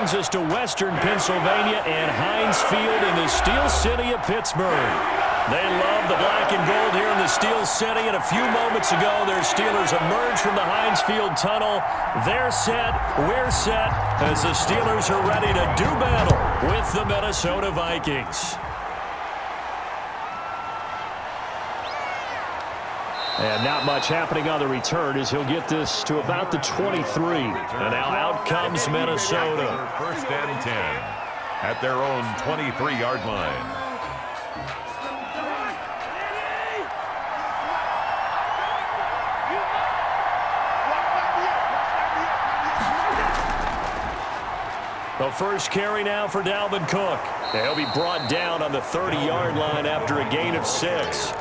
brings us to Western Pennsylvania and Heinz Field in the Steel City of Pittsburgh. They love the black and gold here in the Steel City, and a few moments ago, their Steelers emerged from the Heinz Field tunnel. They're set, we're set, as the Steelers are ready to do battle with the Minnesota Vikings. And not much happening on the return as he'll get this to about the 23. And now out comes Minnesota. First and 10 at their own 23-yard line. The first carry now for Dalvin Cook. He'll be brought down on the 30-yard line after a gain of 6.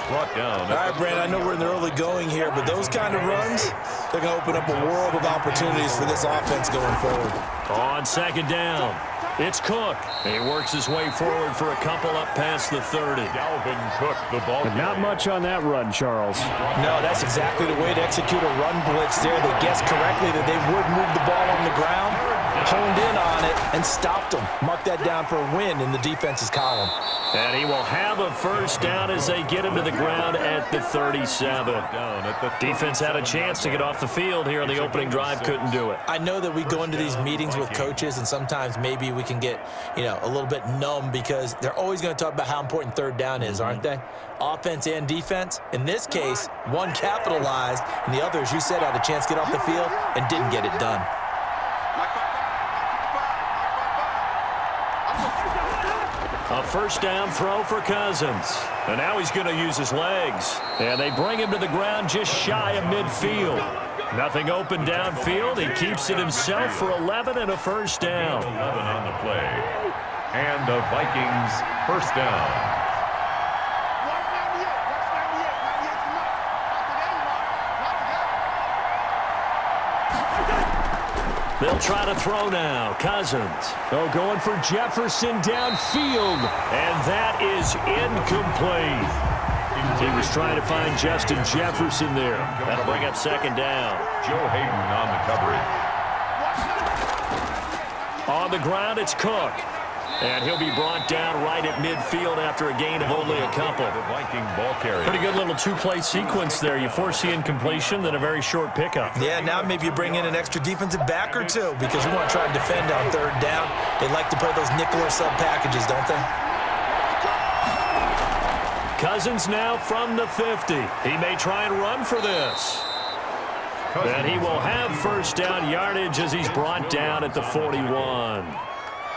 Brought down. All right, Brand, I know we're in the early going here, but those kind of runs, they're going to open up a world of opportunities for this offense going forward. On second down, it's Cook. He works his way forward for a couple up past the 30. Dalvin Cook, the ball. But not much on that run, Charles. No, that's exactly the way to execute a run blitz there. They guessed correctly that they would move the ball on the ground, honed in on it, and stopped them. Mark that down for a win in the defense's column. And he will have a first down as they get him to the ground at the 37. Defense had a chance to get off the field here on the opening drive, couldn't do it. I know that we go into these meetings with coaches, and sometimes maybe we can get, a little bit numb because they're always going to talk about how important third down is, aren't they? Offense and defense. In this case, one capitalized, and the other, as you said, had a chance to get off the field and didn't get it done. A first down throw for Cousins. And now he's going to use his legs. And they bring him to the ground just shy of midfield. Nothing open downfield. He keeps it himself for 11 and a first down. 11 on the play. And the Vikings first down. They'll try to throw now. Cousins. Oh, going for Jefferson downfield. And that is incomplete. He was trying to find Justin Jefferson there. That'll bring up second down. Joe Hayden on the coverage. On the ground, it's Cook. And he'll be brought down right at midfield after a gain of only a couple. The Viking ball carrier. Pretty good little two-play sequence there. You force the incompletion, then a very short pickup. Yeah, now maybe you bring in an extra defensive back or two because you want to try and defend on third down. They like to play those nickel or sub packages, don't they? Cousins now from the 50. He may try and run for this. And he will have first down yardage as he's brought down at the 41.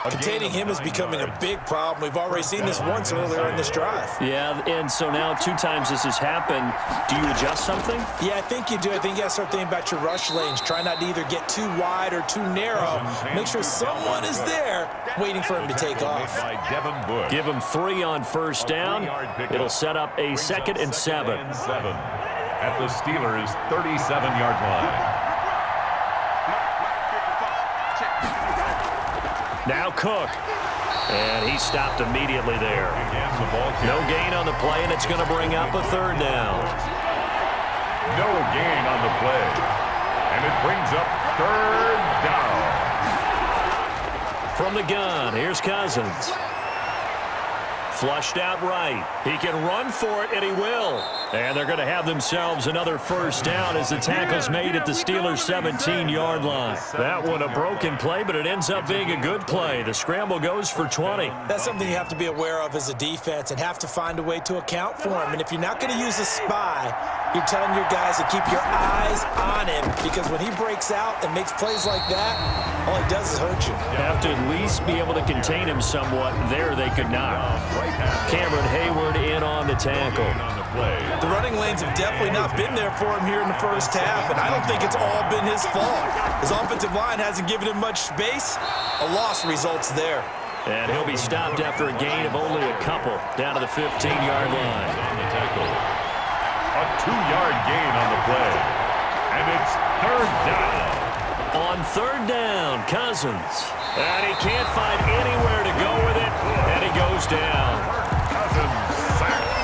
Containing him is becoming a big problem. We've already seen this once earlier in this drive. Yeah, and so now 2 times this has happened. Do you adjust something? Yeah, I think you do. I think you got to start thinking about your rush lanes. Try not to either get too wide or too narrow. Make sure someone is there waiting for him to take off. Give him 3 on first down. It'll set up a 2nd and 7. At the Steelers' 37-yard line. Now Cook. And he stopped immediately there. No gain on the play, and it's going to bring up a third down. No gain on the play. And it brings up third down. From the gun, here's Cousins. Flushed out right. He can run for it, and he will. And they're going to have themselves another first down as the tackle's made at the Steelers' 17-yard line. That one a broken play, but it ends up being a good play. The scramble goes for 20. That's something you have to be aware of as a defense and have to find a way to account for him. And if you're not going to use a spy, you're telling your guys to keep your eyes on him because when he breaks out and makes plays like that, all he does is hurt you. Have to at least be able to contain him somewhat. There they could not. Cameron Hayward in on the tackle. The running lanes have definitely not been there for him here in the first half, and I don't think it's all been his fault. His offensive line hasn't given him much space. A loss results there. And he'll be stopped after a gain of only a couple down to the 15-yard line. A 2-yard gain on the play. And it's third down. On third down, Cousins. And he can't find anywhere to go with it, and he goes down. Cousins sacked.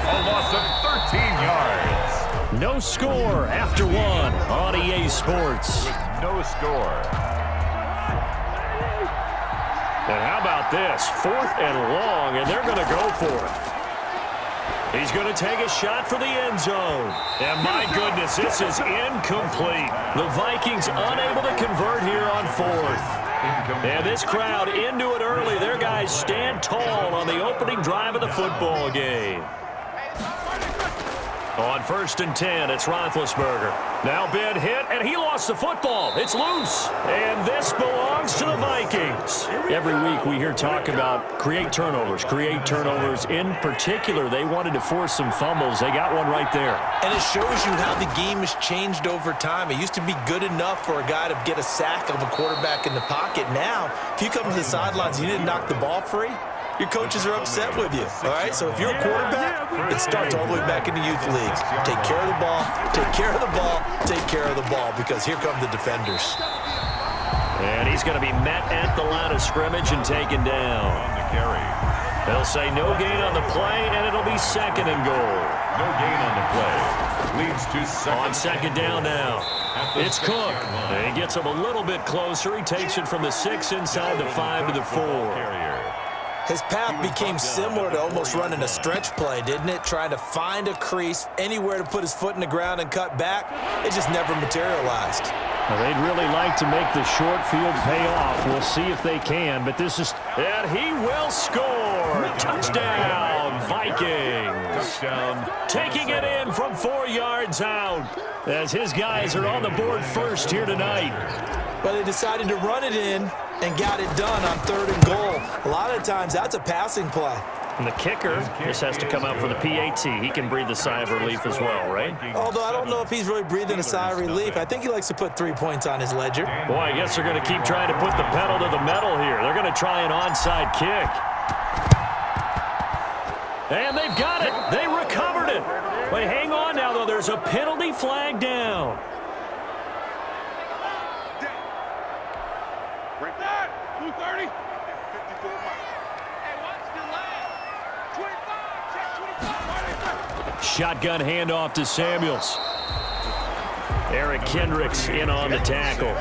A loss of 13 yards. No score after 1 on EA Sports. No score. about this? 4th and long, and they're going to go for it. He's going to take a shot for the end zone. And my goodness, this is incomplete. The Vikings unable to convert here on 4th. And this crowd into it early. Their guys stand tall on the opening drive of the football game. On 1st and 10, it's Roethlisberger. Now Ben hit, and he lost the football. It's loose, and this belongs to the Vikings. Every week we hear talk about create turnovers. In particular, they wanted to force some fumbles. They got one right there. And it shows you how the game has changed over time. It used to be good enough for a guy to get a sack of a quarterback in the pocket. Now, if you come to the sidelines and you didn't knock the ball free, your coaches are upset with you, all right? So if you're a quarterback, it starts all the way back in the youth leagues. Take care of the ball, take care of the ball, take care of the ball, because here come the defenders. And he's going to be met at the line of scrimmage and taken down. They'll say no gain on the play, and it'll be 2nd and goal. No gain on the play. Leads to second. On 2nd down now. It's Cook. And he gets him a little bit closer. He takes it from the 6 inside the 5 to the 4. His path became similar to almost running a stretch play, didn't it? Trying to find a crease, anywhere to put his foot in the ground and cut back. It just never materialized. Well, they'd really like to make the short field pay off. We'll see if they can, but this is... And he will score! Touchdown, Vikings! Touchdown. Taking it in from 4 yards out as his guys are on the board first here tonight. But they decided to run it in and got it done on 3rd and goal. A lot of times, that's a passing play. And the kicker just has to come out for the PAT. He can breathe a sigh of relief as well, right? Although I don't know if he's really breathing a sigh of relief. I think he likes to put 3 points on his ledger. Boy, I guess they're going to keep trying to put the pedal to the metal here. They're going to try an onside kick. And they've got it. They recovered it. Wait, hang on now, though. There's a penalty flag down. Shotgun handoff to Samuels. Eric Kendricks in on the tackle.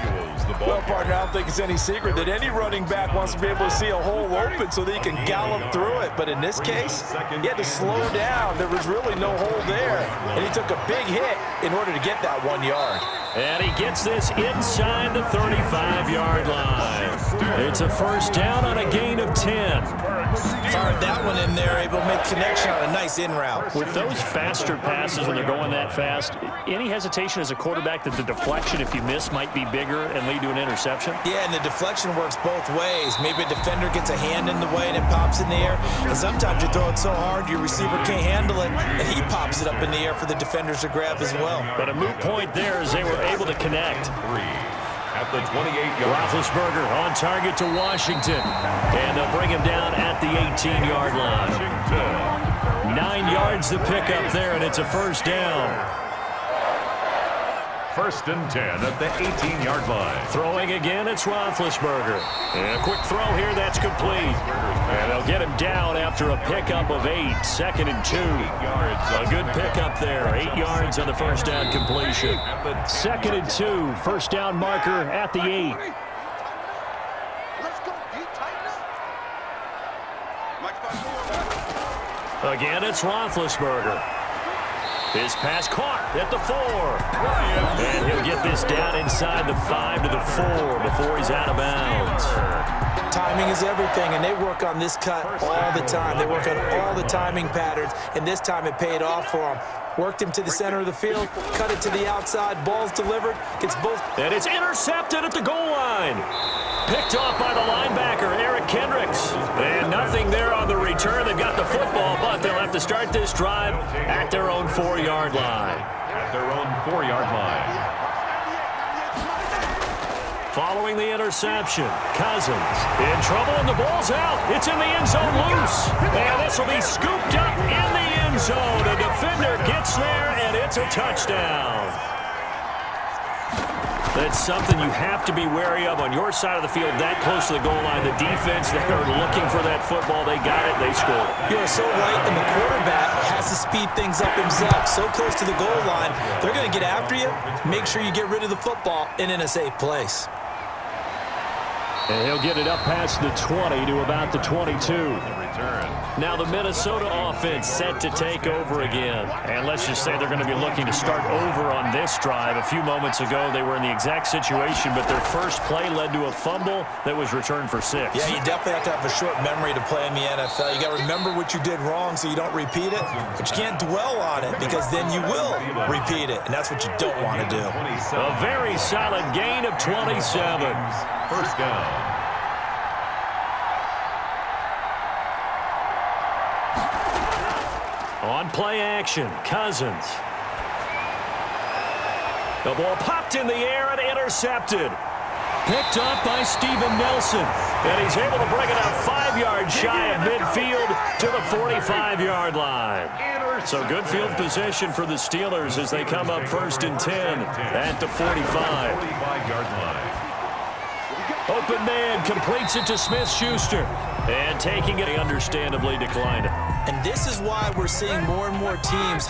Well, partner, I don't think it's any secret that any running back wants to be able to see a hole open so that he can gallop through it. But in this case, he had to slow down. There was really no hole there. And he took a big hit in order to get that 1 yard. And he gets this inside the 35-yard line. It's a 1st down on a gain of 10. Fired that one in there, able to make connection on a nice in route. With those faster passes when they're going that fast, any hesitation as a quarterback that the deflection, if you miss, might be bigger and lead to an interception? Yeah, and the deflection works both ways. Maybe a defender gets a hand in the way and it pops in the air. And sometimes you throw it so hard your receiver can't handle it, and he pops it up in the air for the defenders to grab as well. But a moot point there as they were able to connect. At the 28-yard. Roethlisberger on target to Washington. And they'll bring him down at the 18-yard line. 9 yards to pick up there, and it's a 1st down. 1st and 10 at the 18-yard line. Throwing again, it's Roethlisberger. And a quick throw here, that's complete. And they'll get him down after a pickup of 8. 2nd and 2. A good pickup there. 8 yards on the 1st down completion. 2nd and 2. 1st down marker at the 8. Again, it's Roethlisberger. His pass caught at the 4. And he'll get this down inside the 5 to the 4 before he's out of bounds. Timing is everything, and they work on this cut all the time. They work on all the timing patterns, and this time it paid off for them. Worked him to the center of the field, cut it to the outside, ball's delivered, gets both. And it's intercepted at the goal line. Picked off by the linebacker, Eric Kendricks. And nothing there on the return. They've got the football, but they'll have to start this drive at their own 4-yard line. At their own 4-yard line. Following the interception, Cousins in trouble, and the ball's out. It's in the end zone loose. And this will be scooped up in the end zone. A defender gets there, and it's a touchdown. That's something you have to be wary of on your side of the field, that close to the goal line. The defense, they are looking for that football. They got it. They scored. You're so right, and the quarterback has to speed things up himself. So close to the goal line, they're going to get after you. Make sure you get rid of the football and in a safe place. And he'll get it up past the 20 to about the 22. Now the Minnesota offense set to take over again. And let's just say they're going to be looking to start over on this drive. A few moments ago, they were in the exact situation, but their first play led to a fumble that was returned for 6. Yeah, you definitely have to have a short memory to play in the NFL. You got to remember what you did wrong so you don't repeat it, but you can't dwell on it because then you will repeat it, and that's what you don't want to do. A very solid gain of 27. First down. On play action, Cousins. The ball popped in the air and intercepted. Picked up by Steven Nelson. And he's able to bring it up 5 yards shy of midfield to the 45-yard line. So good field position for the Steelers as they come up 1st and 10 at the 45. 45-yard line. Open man completes it to Smith-Schuster. And taking it, they understandably declined it. And this is why we're seeing more and more teams.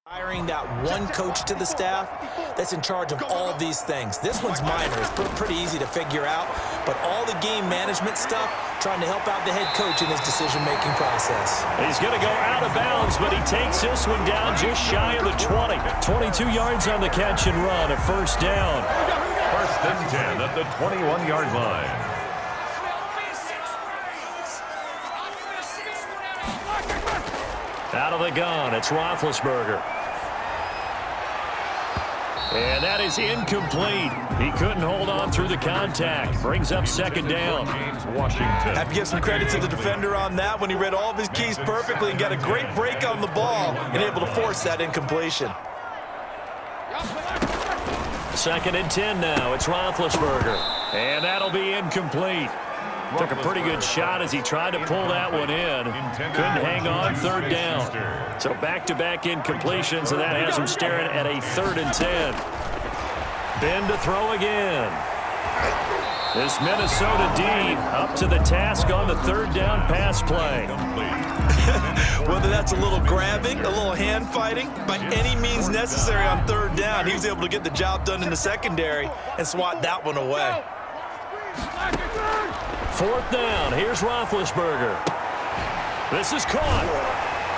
Hiring that one coach to the staff that's in charge of all of these things. This one's minor. It's pretty easy to figure out, but all the game management stuff, trying to help out the head coach in his decision-making process. He's going to go out of bounds, but he takes this one down just shy of the 20. 22 yards on the catch and run, a first down. 1st and 10 at the 21-yard line. Out of the gun, it's Roethlisberger. And that is incomplete. He couldn't hold on through the contact. Brings up 2nd down. James Washington. Have to give some credit to the defender on that when he read all of his keys perfectly and got a great break on the ball and able to force that incompletion. 2nd and 10 now. It's Roethlisberger. And that'll be incomplete. Took a pretty good shot as he tried to pull that one in. Couldn't hang on 3rd down. So back-to-back incompletions, and that has him staring at a 3rd and 10. Ben to throw again. This Minnesota D up to the task on the 3rd down pass play. Whether that's a little grabbing, a little hand fighting, by any means necessary on 3rd down, he was able to get the job done in the secondary and swat that one away. 4th down. Here's Roethlisberger. This is caught.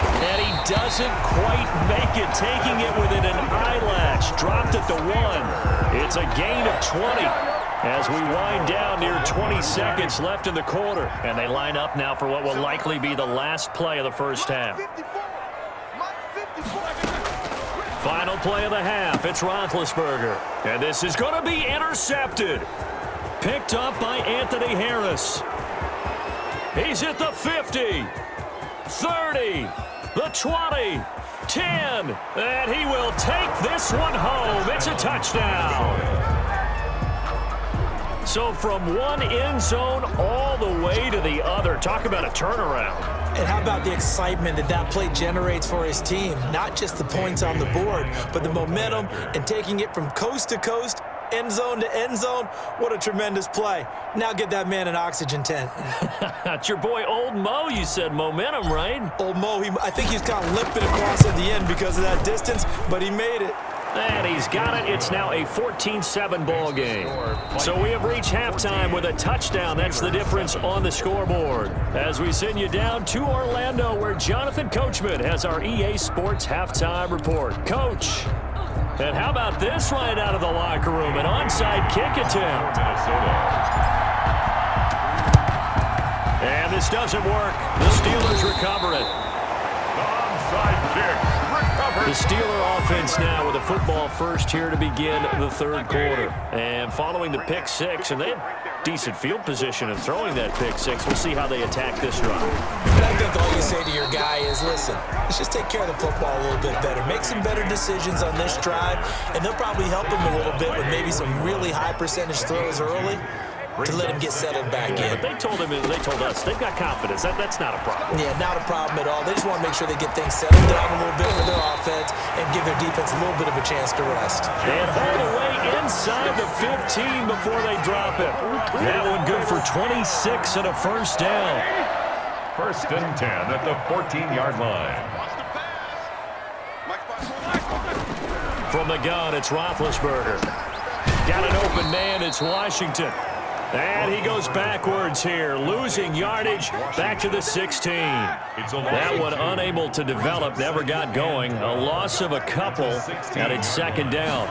And he doesn't quite make it, taking it within an eyelash. Dropped at the 1. It's a gain of 20 as we wind down near 20 seconds left in the quarter. And they line up now for what will likely be the last play of the first half. Final play of the half. It's Roethlisberger. And this is going to be intercepted. Picked up by Anthony Harris. He's at the 50, 30, the 20, 10, and he will take this one home. It's a touchdown. So from one end zone all the way to the other. Talk about a turnaround. And how about the excitement that that play generates for his team? Not just the points on the board, but the momentum and taking it from coast to coast, end zone to end zone. What a tremendous play. Now get that man an oxygen tent. That's your boy Old Mo. You said momentum, right? Old Mo, I think he's kind of limping across at the end because of that distance, but he made it. And he's got it. It's now a 14-7 ball game. So we have reached halftime with a touchdown. That's the difference on the scoreboard. As we send you down to Orlando, where Jonathan Coachman has our EA Sports halftime report. Coach, and how about this right out of the locker room? An onside kick attempt. And this doesn't work. The Steelers recover it. Onside kick. The Steeler offense now with a football first here to begin the 3rd quarter. And following the pick 6, and they decent field position and throwing that pick six. We'll see how they attack this drive. And I think all you say to your guy is, listen, let's just take care of the football a little bit better. Make some better decisions on this drive, and they'll probably help him a little bit with maybe some really high percentage throws early to let him get settled back in. But they told us, they've got confidence. That's not a problem. Yeah, not a problem at all. They just want to make sure they get things settled down a little bit for their offense and give their defense a little bit of a chance to rest. And all the way inside the 15 before they drop it. That one good for 26 and a first down. First and 10 at the 14-yard line. From the gun, it's Roethlisberger. Got an open man, it's Washington. And he goes backwards here, losing yardage back to the 16. That one unable to develop, never got going. A loss of a couple, and it's second down.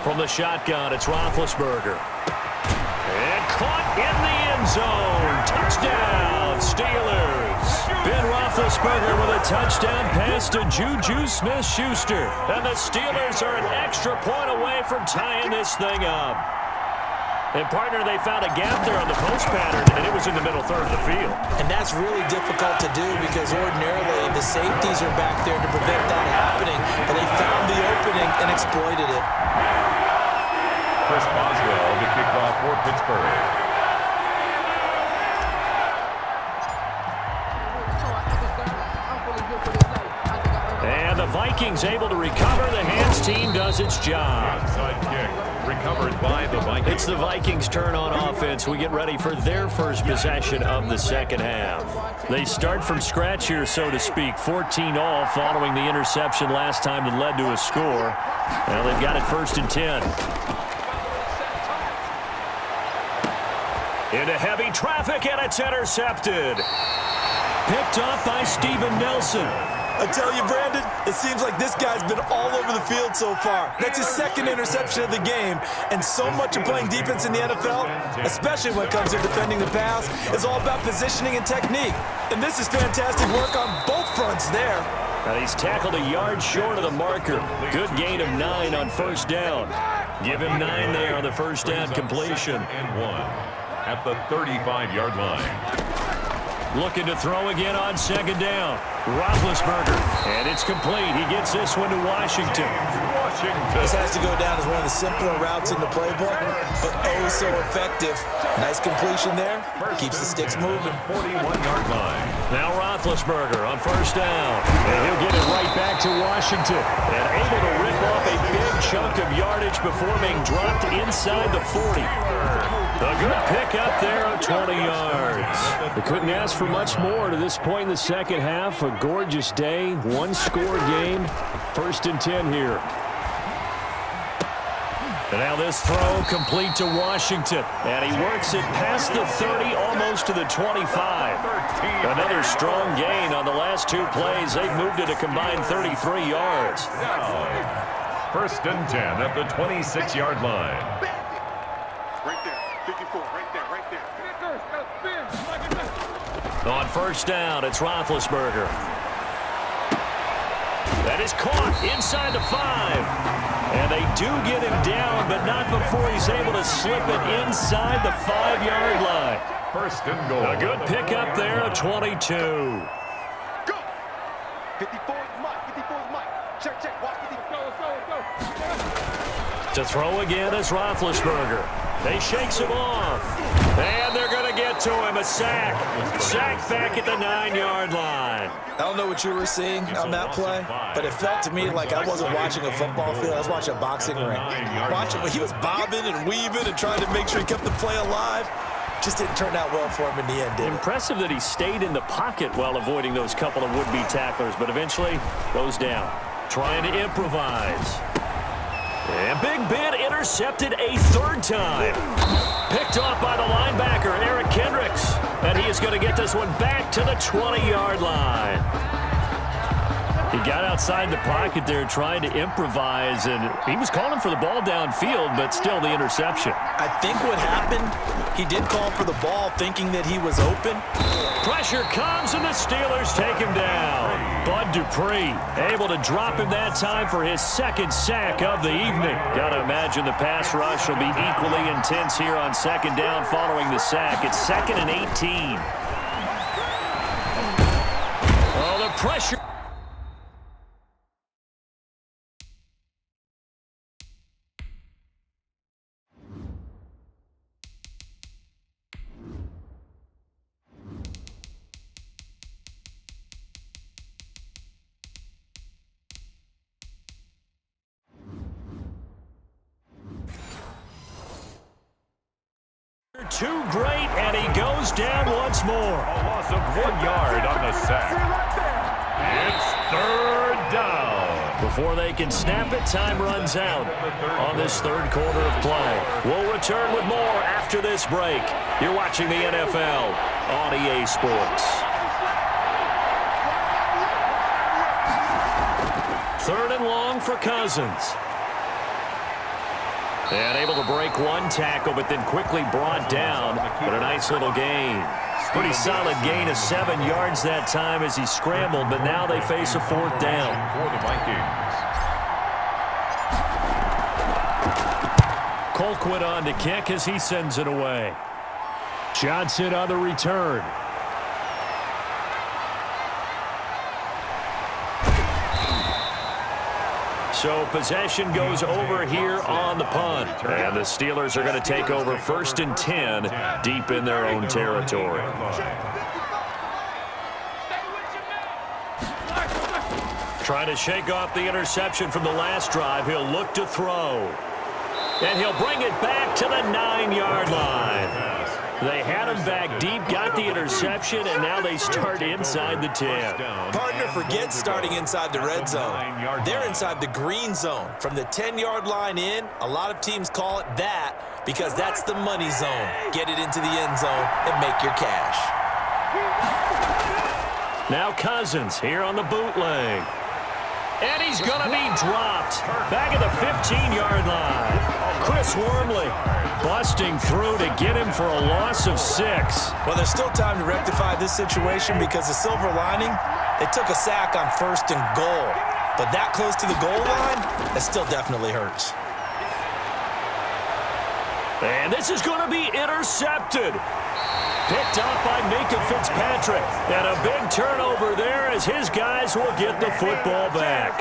From the shotgun, it's Roethlisberger. And caught in the end zone. Touchdown, Steelers. Ben Roethlisberger with a touchdown pass to Juju Smith-Schuster. And the Steelers are an extra point away from tying this thing up. And, partner, they found a gap there on the post pattern, and it was in the middle third of the field. And that's really difficult to do because ordinarily the safeties are back there to prevent that happening. But they found the opening and exploited it. Chris Boswell, the kickoff for Pittsburgh. And the Vikings able to recover. The hands team does its job. Onside kick recovered by the Vikings. It's the Vikings' turn on offense. We get ready for their first possession of the second half. They start from scratch here, so to speak. 14 all following the interception last time that led to a score. Now they've got it first and 10. Into heavy traffic, and it's intercepted. Picked off by Steven Nelson. I tell you, Brandon, it seems like this guy's been all over the field so far. That's his second interception of the game. And so much of playing defense in the NFL, especially when it comes to defending the pass, is all about positioning and technique. And this is fantastic work on both fronts there. And he's tackled a yard short of the marker. Good gain of 9 on first down. Give him 9 there on the first down completion. And 1 at the 35-yard line. Looking to throw again on second down. Roethlisberger, and it's complete. He gets this one to Washington. This has to go down as one of the simpler routes in the playbook, but oh so effective. Nice completion there. Keeps the sticks moving. 41-yard line. Now Roethlisberger on first down. And he'll get it right back to Washington. And able to rip off a big chunk of yardage before being dropped inside the 40. A good pick up there of 20 yards. They couldn't ask for much more to this point in the second half. A gorgeous day, one-score game. First and 10 here. And now this throw complete to Washington. And he works it past the 30, almost to the 25. Another strong gain on the last 2 plays. They've moved it a combined 33 yards. Now, first and 10 at the 26-yard line. Right there, 54, right there. On first down, it's Roethlisberger. That is caught inside the 5. And they do get him down, but not before he's able to slip it inside the 5-yard line. First and goal. A good pick up there of 22. Go! 54 is Mike, 54 is Mike. Check, watch 54. Let's go. To throw again is Roethlisberger. They shakes him off. And they're going to get to him. A sack. Sack back at the 9-yard line. I don't know what you were seeing on that play, but it felt to me like I wasn't watching a football field. I was watching a boxing ring. He was bobbing and weaving and trying to make sure he kept the play alive. Just didn't turn out well for him in the end, did it? Impressive that he stayed in the pocket while avoiding those couple of would-be tacklers, but eventually goes down. Trying to improvise. And Big Ben intercepted a 3rd time. Picked off by the linebacker, Eric Kendricks. And he is going to get this one back to the 20-yard line. He got outside the pocket there trying to improvise, and he was calling for the ball downfield, but still the interception. I think what happened, he did call for the ball thinking that he was open. Pressure comes, and the Steelers take him down. Bud Dupree able to drop him that time for his second sack of the evening. Got to imagine the pass rush will be equally intense here on second down following the sack. It's 2nd and 18. Oh, the pressure. Too great, and he goes down once more. A loss of 1 yard on the sack. It's 3rd down. Before they can snap it, time runs out on this third quarter of play. We'll return with more after this break. You're watching the NFL on EA Sports. 3rd and long for Cousins. And able to break one tackle, but then quickly brought down. But a nice little gain. Pretty solid gain of 7 yards that time as he scrambled, but now they face a 4th down. For the Vikings. Colquitt on to kick as he sends it away. Johnson on the return. So possession goes over here on the punt. And the Steelers are going to take over 1st and 10 deep in their own territory. Trying to shake off the interception from the last drive. He'll look to throw. And he'll bring it back to the 9-yard line. They had him back deep, got the interception, and now they start inside the 10. Partner, forget starting inside the red zone. They're inside the green zone. From the 10-yard line in, a lot of teams call it that because that's the money zone. Get it into the end zone and make your cash. Now Cousins here on the bootleg. And he's going to be dropped back at the 15-yard line. Chris Wormley busting through to get him for a loss of 6. Well, there's still time to rectify this situation because the silver lining, they took a sack on 1st and goal. But that close to the goal line, that still definitely hurts. And this is going to be intercepted. Picked off by Minka Fitzpatrick. And a big turnover there as his guys will get the football back.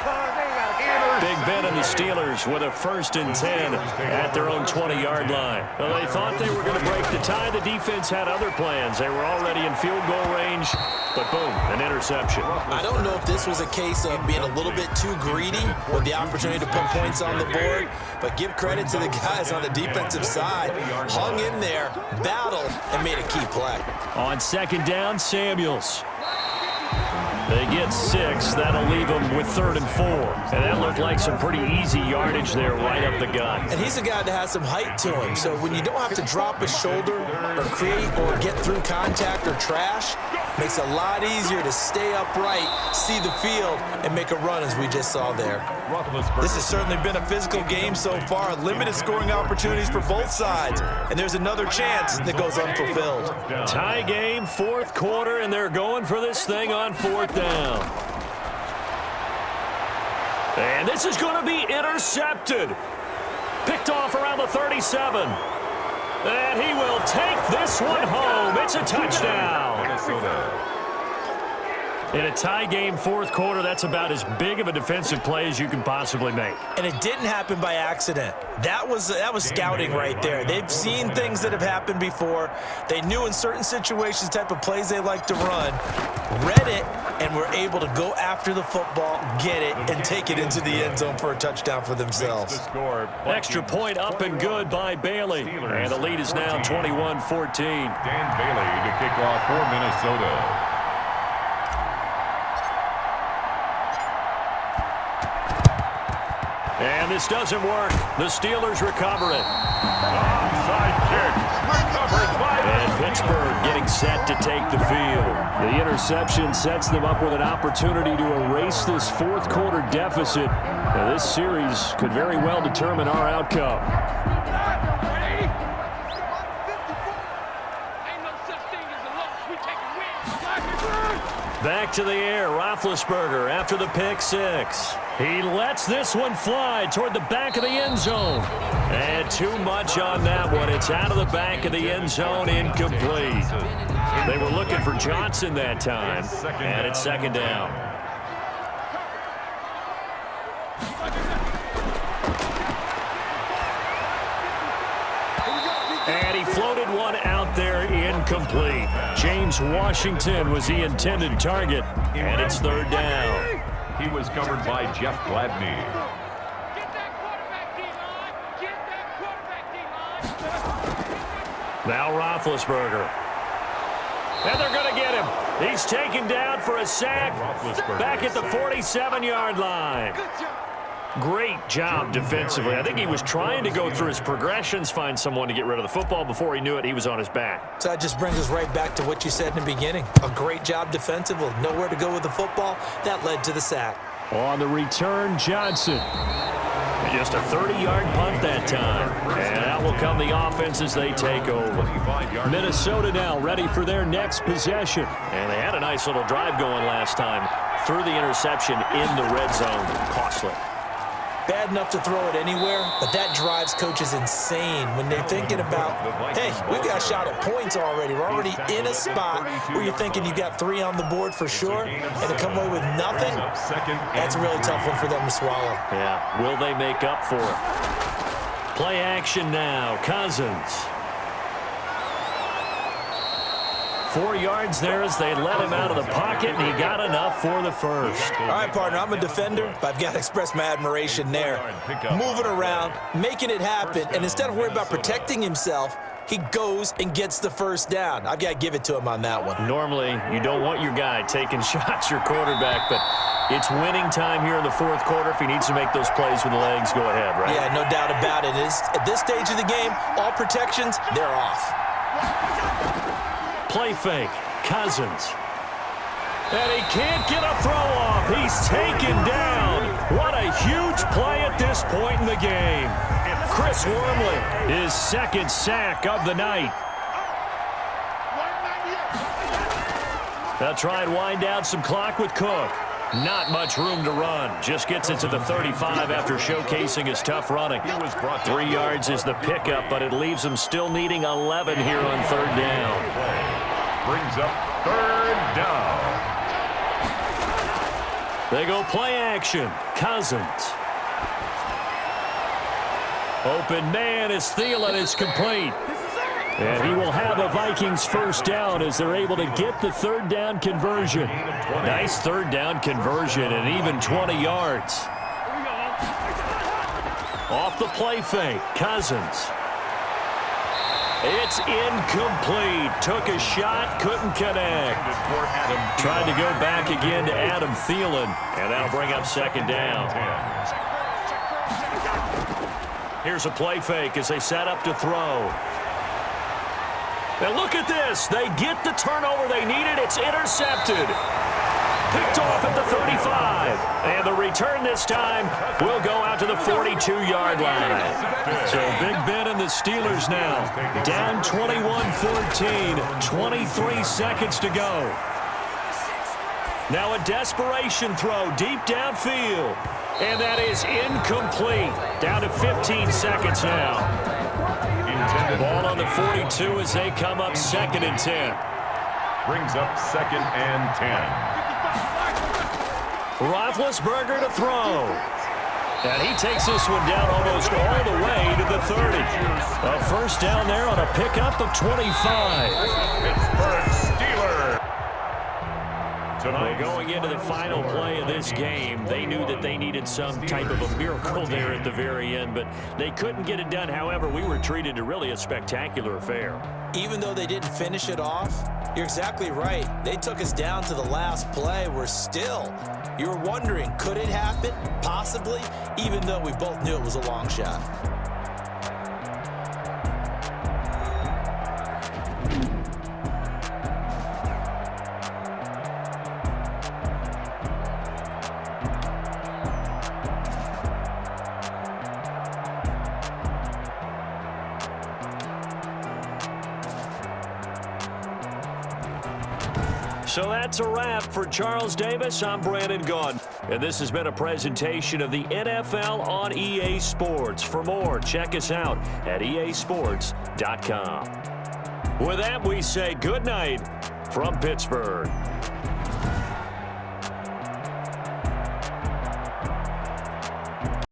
Big Ben and the Steelers with a 1st and 10 at their own 20-yard line. Well, they thought they were going to break the tie. The defense had other plans. They were already in field goal range, but boom, an interception. I don't know if this was a case of being a little bit too greedy with the opportunity to put points on the board, but give credit to the guys on the defensive side. Hung in there, battled, and made a key play. On 2nd down, Samuels. They get 6. That'll leave them with 3rd and 4. And that looked like some pretty easy yardage there right up the gut. And he's a guy that has some height to him. So when you don't have to drop his shoulder or create or get through contact or trash, makes it a lot easier to stay upright, see the field, and make a run as we just saw there. This has certainly been a physical game so far. Limited scoring opportunities for both sides. And there's another chance that goes unfulfilled. Tie game, 4th quarter, and they're going for this thing on 4th down. And this is going to be intercepted. Picked off around the 37. And he will take this one home. It's a touchdown. In a tie game, 4th quarter, that's about as big of a defensive play as you can possibly make. And it didn't happen by accident. That was scouting right there. They've seen things that have happened before. They knew in certain situations the type of plays they like to run, read it, and were able to go after the football, get it, and take it into the end zone for a touchdown for themselves. Extra point up and good by Bailey. And the lead is now 21-14. Dan Bailey to kick off for Minnesota. And this doesn't work. The Steelers recover it. Onside kick recovered by And Pittsburgh getting set to take the field. The interception sets them up with an opportunity to erase this fourth quarter deficit. Now, this series could very well determine our outcome. Back to the air, Roethlisberger after the pick six. He lets this one fly toward the back of the end zone. And too much on that one. It's out of the back of the end zone, incomplete. They were looking for Johnson that time, and it's second down. And he floated one out there, incomplete. James Washington was the intended target, and it's third down. He was covered by Jeff Gladney. Now Roethlisberger. And they're going to get him. He's taken down for a sack back at the 47-yard line. Great job defensively. I think he was trying to go through his progressions, find someone to get rid of the football. Before he knew it, he was on his back. So that just brings us right back to what you said in the beginning. A great job defensively. Nowhere to go with the football. That led to the sack. On the return, Johnson. Just a 30-yard punt that time. And out will come the offense as they take over. Minnesota now ready for their next possession. And they had a nice little drive going last time. Threw the interception in the red zone. Costly. Bad enough to throw it anywhere, but that drives coaches insane when they're thinking about, hey, we've got a shot at points already. We're already in a spot where you're thinking you got 3 on the board for sure, and to come away with nothing, that's a really tough one for them to swallow. Yeah, will they make up for it? Play action now, Cousins. 4 yards there as they let him out of the pocket, and he got enough for the first. All right, partner, I'm a defender, but I've got to express my admiration there. Moving around, making it happen, and instead of worrying about protecting himself, he goes and gets the first down. I've got to give it to him on that one. Normally, you don't want your guy taking shots, your quarterback, but it's winning time here in the fourth quarter. If he needs to make those plays with the legs, go ahead, right? Yeah, no doubt about it. At this stage of the game, all protections, they're off. Play fake, Cousins. And he can't get a throw off. He's taken down. What a huge play at this point in the game. Chris Wormley, his second sack of the night. They'll try and wind down some clock with Cook. Not much room to run. Just gets it to the 35 after showcasing his tough running. 3 yards is the pickup, but it leaves him still needing 11 here on third down. Brings up third down. They go play action. Cousins. Open man as Thielen is complete. And he will have a Vikings first down as they're able to get the third down conversion. Nice third down conversion and even 20 yards. Off the play fake, Cousins. It's incomplete. Took a shot, couldn't connect. Tried to go back again to Adam Thielen, and that'll bring up second down. Here's a play fake as they set up to throw. And look at this. They get the turnover they needed. It's intercepted. Picked off at the 35. And the return this time will go out to the 42-yard line. So Big Ben and the Steelers now down 21-14. 23 seconds to go. Now a desperation throw deep downfield. And that is incomplete. Down to 15 seconds now. Ball on the 42 as they come up 2nd and 10. Brings up 2nd and 10. Roethlisberger to throw. And he takes this one down almost all the way to the 30. A first down there on a pickup of 25. Pittsburgh Steelers. Well, going into the final play of this game, they knew that they needed some type of a miracle there at the very end, but they couldn't get it done. However, we were treated to really a spectacular affair. Even though they didn't finish it off, you're exactly right. They took us down to the last play. We're still, you were wondering, could it happen? Possibly, even though we both knew it was a long shot. So that's a wrap. For Charles Davis, I'm Brandon Gunn. And this has been a presentation of the NFL on EA Sports. For more, check us out at easports.com. With that, we say good night from Pittsburgh.